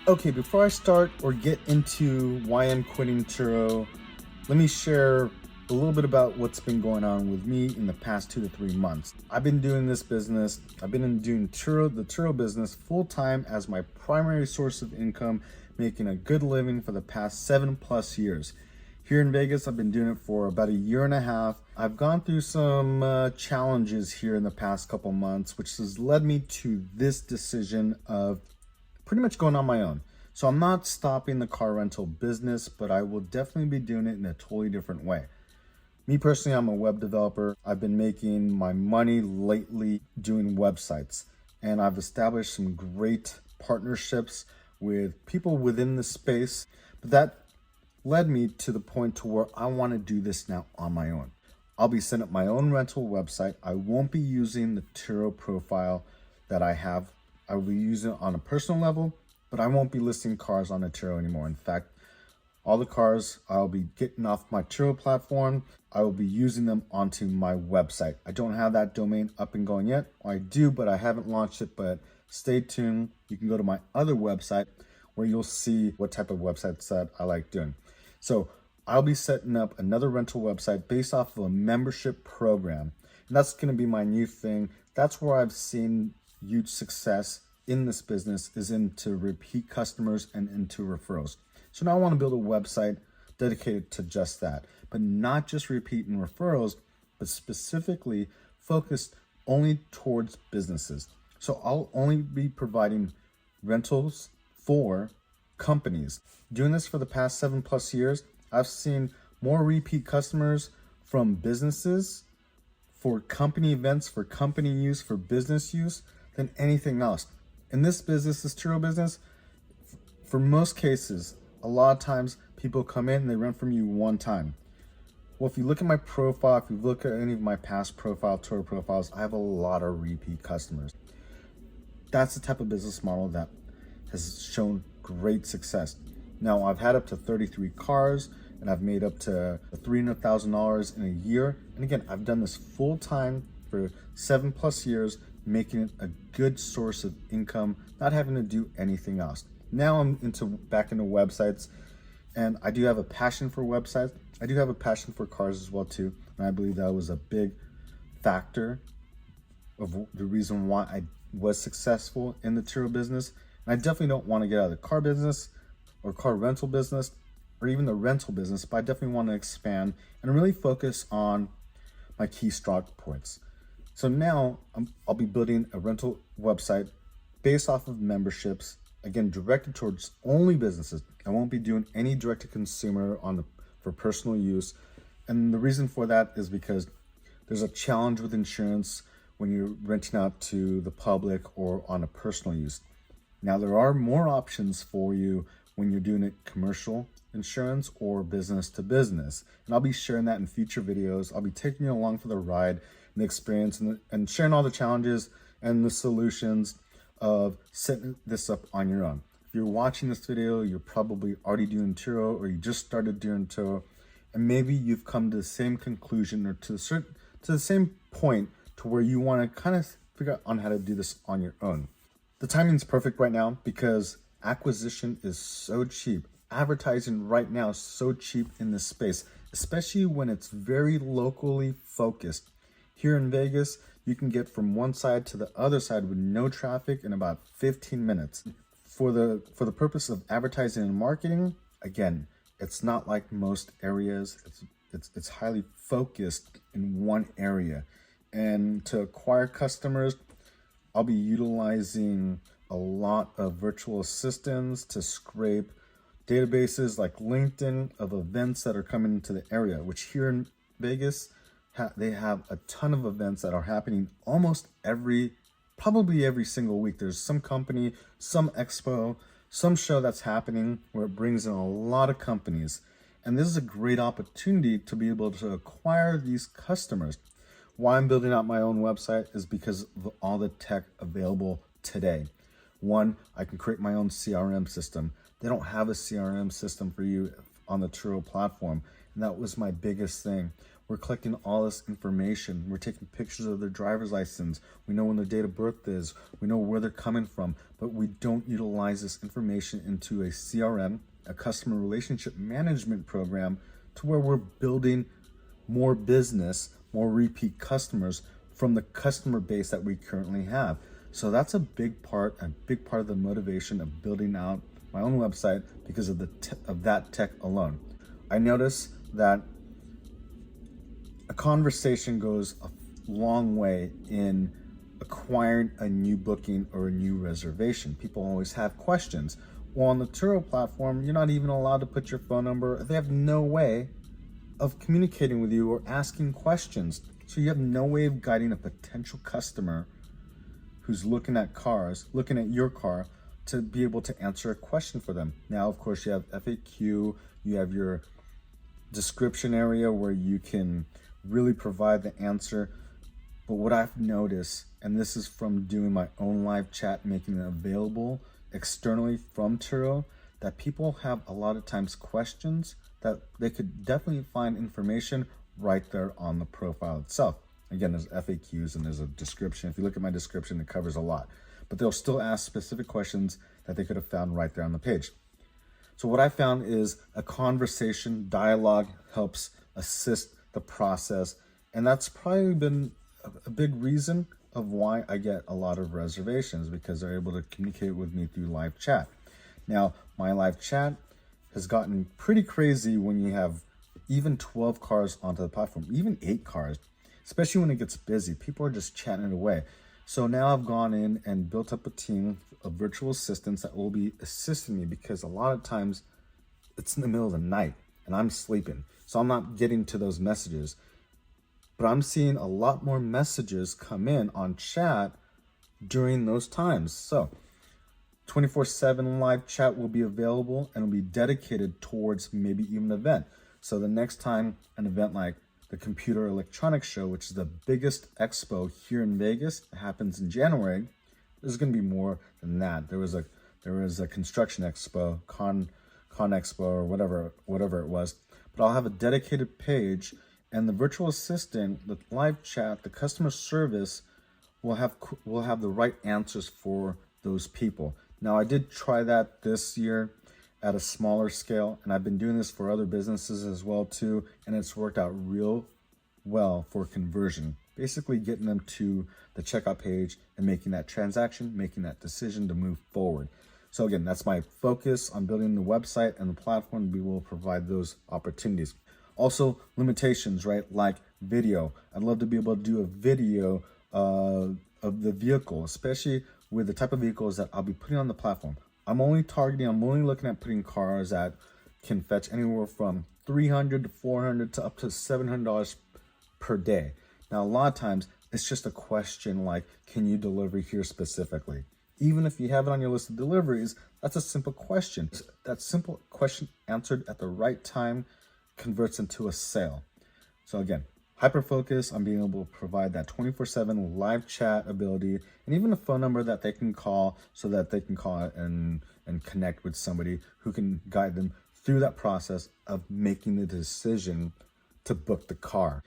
Okay, before I start or get into why I'm quitting TURO, let me share a little bit about what's been going on with me in the past 2 to 3 months. I've been doing this business, doing the TURO business full time as my primary source of income, making a good living for the past 7+ years. Here in Vegas, I've been doing it for about a year and a half. I've gone through some challenges here in the past couple months, which has led me to this decision of pretty much going on my own. So I'm not stopping the car rental business, but I will definitely be doing it in a totally different way. Me personally, I'm a web developer. I've been making my money lately doing websites, and I've established some great partnerships with people within the space. But that led me to the point to where I want to do this now on my own. I'll be setting up my own rental website. I won't be using the TURO profile that I have. I will be using it on a personal level, but I won't be listing cars on a TURO anymore. In fact, all the cars I'll be getting off my TURO platform, I will be using them onto my website. I don't have that domain up and going yet. I do, but I haven't launched it, but stay tuned. You can go to my other website where you'll see what type of websites that I like doing. So I'll be setting up another rental website based off of a membership program. And that's going to be my new thing. That's where I've seen huge success in this business, is into repeat customers and into referrals. So now I want to build a website dedicated to just that, but not just repeat and referrals, but specifically focused only towards businesses. So I'll only be providing rentals for companies. Doing this for the past 7+ years, I've seen more repeat customers from businesses for company events, for company use, for business use than anything else. In this business, this TURO business, for most cases, a lot of times people come in and they rent from you one time. Well, if you look at my profile, if you look at any of my past TURO profiles, I have a lot of repeat customers. That's the type of business model that has shown great success. Now, I've had up to 33 cars and I've made up to $300,000 in a year. And again, I've done this full time for 7+ years, making it a good source of income, not having to do anything else. Now I'm back into websites, and I do have a passion for websites. I do have a passion for cars as well too, and I believe that was a big factor of the reason why I was successful in the TURO business. And I definitely don't want to get out of the car business or car rental business or even the rental business, but I definitely want to expand and really focus on my key strong points. So now I'll be building a rental website based off of memberships, again, directed towards only businesses. I won't be doing any direct to consumer for personal use. And the reason for that is because there's a challenge with insurance when you're renting out to the public or on a personal use. Now, there are more options for you when you're doing it commercial insurance or business to business. And I'll be sharing that in future videos. I'll be taking you along for the ride and the experience and sharing all the challenges and the solutions of setting this up on your own. If you're watching this video, you're probably already doing TURO or you just started doing TURO, and maybe you've come to the same conclusion or to the same point to where you want to kind of figure out on how to do this on your own. The timing's perfect right now because acquisition is so cheap. Advertising right now is so cheap in this space, especially when it's very locally focused. Here in Vegas, you can get from one side to the other side with no traffic in about 15 minutes. For the purpose of advertising and marketing, again, it's not like most areas. It's highly focused in one area. And to acquire customers, I'll be utilizing a lot of virtual assistants to scrape databases like LinkedIn of events that are coming into the area, which here in Vegas, they have a ton of events that are happening almost probably every single week. There's some company, some expo, some show that's happening where it brings in a lot of companies. And this is a great opportunity to be able to acquire these customers. Why I'm building out my own website is because of all the tech available today. One, I can create my own CRM system. They don't have a CRM system for you on the TURO platform. And that was my biggest thing. We're collecting all this information. We're taking pictures of their driver's license. We know when their date of birth is. We know where they're coming from, but we don't utilize this information into a CRM, a customer relationship management program, to where we're building more business, more repeat customers from the customer base that we currently have. So that's a big part of the motivation of building out my own website because of that tech alone. I notice that a conversation goes a long way in acquiring a new booking or a new reservation. People always have questions. Well, on the TURO platform, you're not even allowed to put your phone number. They have no way of communicating with you or asking questions. So you have no way of guiding a potential customer who's looking at your car, to be able to answer a question for them. Now, of course, you have FAQ, you have your description area where you can really provide the answer. But what I've noticed, and this is from doing my own live chat, making it available externally from TURO, that people have a lot of times questions that they could definitely find information right there on the profile itself. Again, there's FAQs and there's a description. If you look at my description, it covers a lot, but they'll still ask specific questions that they could have found right there on the page. So what I found is a conversation, dialogue helps assist the process. And that's probably been a big reason of why I get a lot of reservations, because they're able to communicate with me through live chat. Now, my live chat has gotten pretty crazy when you have even 12 cars onto the platform, even 8 cars, especially when it gets busy. People are just chatting it away. So now I've gone in and built up a team of virtual assistants that will be assisting me, because a lot of times it's in the middle of the night and I'm sleeping. So I'm not getting to those messages, but I'm seeing a lot more messages come in on chat during those times. So 24/7 live chat will be available and will be dedicated towards maybe even an event. So the next time an event like the Computer Electronics Show, which is the biggest expo here in Vegas, it happens in January, there's going to be more than that. There was a construction expo, con expo, or whatever it was. But I'll have a dedicated page, and the virtual assistant, the live chat, the customer service will have the right answers for those people. Now, I did try that this year at a smaller scale, and I've been doing this for other businesses as well too, and it's worked out real well for conversion. Basically getting them to the checkout page and making that transaction, making that decision to move forward. So again, that's my focus on building the website and the platform. We will provide those opportunities. Also, limitations, right? Like video. I'd love to be able to do a video of the vehicle, especially with the type of vehicles that I'll be putting on the platform. I'm only looking at putting cars that can fetch anywhere from $300 to $400 to up to $700 per day. Now, a lot of times it's just a question like, can you deliver here specifically? Even if you have it on your list of deliveries, that's a simple question. That simple question answered at the right time converts into a sale. So again, hyper focus on being able to provide that 24/7 live chat ability, and even a phone number that they can call, so that they can call and connect with somebody who can guide them through that process of making the decision to book the car.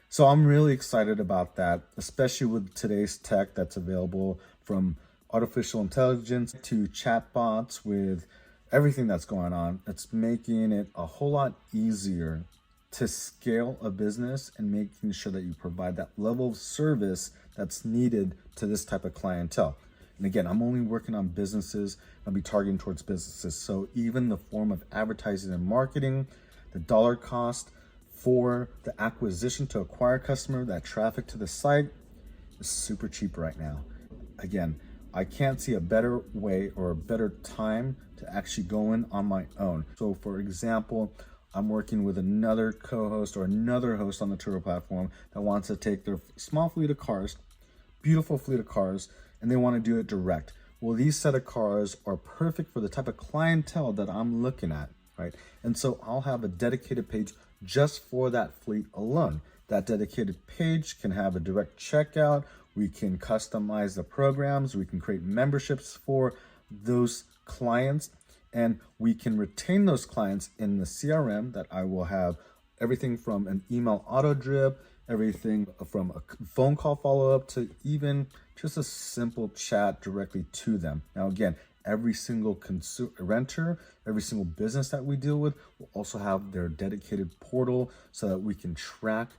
So I'm really excited about that, especially with today's tech that's available, from artificial intelligence to chatbots. With everything that's going on, it's making it a whole lot easier to scale a business and making sure that you provide that level of service that's needed to this type of clientele. And again, I'm only working on businesses. I'll be targeting towards businesses. So even the form of advertising and marketing, the dollar cost for the acquisition to acquire a customer, that traffic to the site, is super cheap right now. Again, I can't see a better way or a better time to actually go in on my own. So for example, I'm working with another co-host or another host on the TURO platform that wants to take their small fleet of cars, beautiful fleet of cars, and they want to do it direct. Well, these set of cars are perfect for the type of clientele that I'm looking at, right? And so I'll have a dedicated page just for that fleet alone. That dedicated page can have a direct checkout. We can customize the programs. We can create memberships for those clients, and we can retain those clients in the CRM that I will have everything from an email auto drip, everything from a phone call follow-up to even just a simple chat directly to them. Now, again, every single renter, every single business that we deal with will also have their dedicated portal so that we can track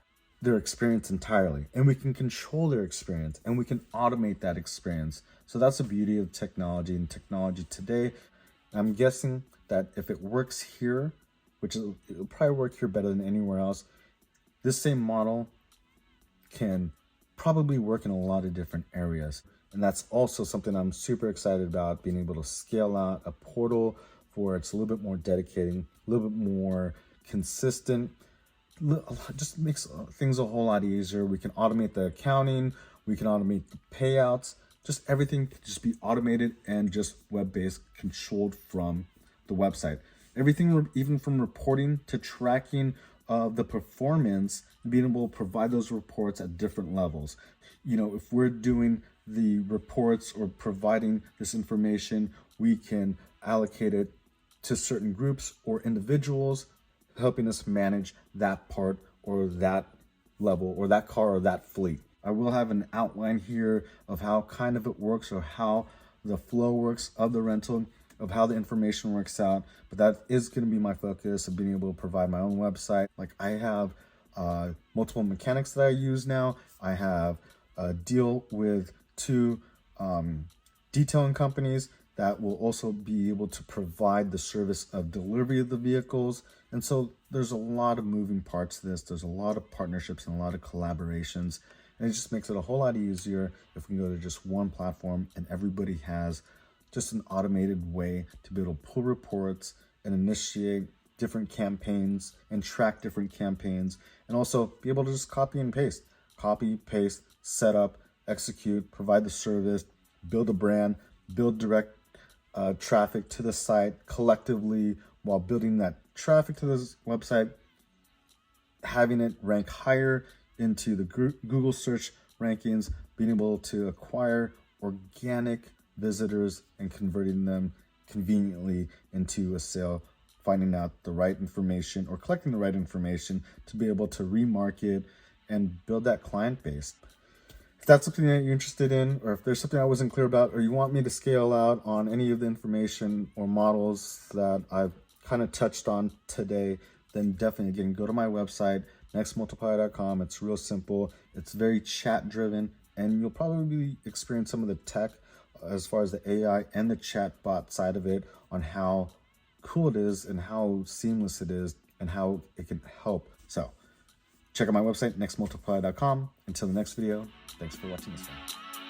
their experience entirely, and we can control their experience, and we can automate that experience. So that's the beauty of technology and technology today. I'm guessing that if it works here, it'll probably work here better than anywhere else, this same model can probably work in a lot of different areas. And that's also something I'm super excited about, being able to scale out a portal for it's a little bit more dedicating, a little bit more consistent. Just makes things a whole lot easier. We can automate the accounting, we can automate the payouts, just everything can just be automated and just web-based, controlled from the website. Everything, even from reporting to tracking the performance, being able to provide those reports at different levels. You know, if we're doing the reports or providing this information, we can allocate it to certain groups or individuals, helping us manage that part or that level or that car or that fleet. I will have an outline here of how kind of it works, or how the flow works of the rental, of how the information works out. But that is going to be my focus, of being able to provide my own website. Like, I have multiple mechanics that I use now. I have a deal with 2 detailing companies that will also be able to provide the service of delivery of the vehicles. And so there's a lot of moving parts to this. There's a lot of partnerships and a lot of collaborations. And it just makes it a whole lot easier if we can go to just one platform and everybody has just an automated way to be able to pull reports and initiate different campaigns and track different campaigns, and also be able to just copy, paste, set up, execute, provide the service, build a brand, build direct traffic to the site collectively, while building that traffic to this website, having it rank higher into the Google search rankings, being able to acquire organic visitors and converting them conveniently into a sale, finding out the right information or collecting the right information to be able to remarket and build that client base. If that's something that you're interested in, or if there's something I wasn't clear about, or you want me to scale out on any of the information or models that I've kind of touched on today, then definitely, again, go to my website, nextmultiplier.com. It's real simple. It's very chat driven, and you'll probably experience some of the tech as far as the AI and the chat bot side of it, on how cool it is and how seamless it is and how it can help. So check out my website, nextmultiplier.com. Until the next video, thanks for watching this one.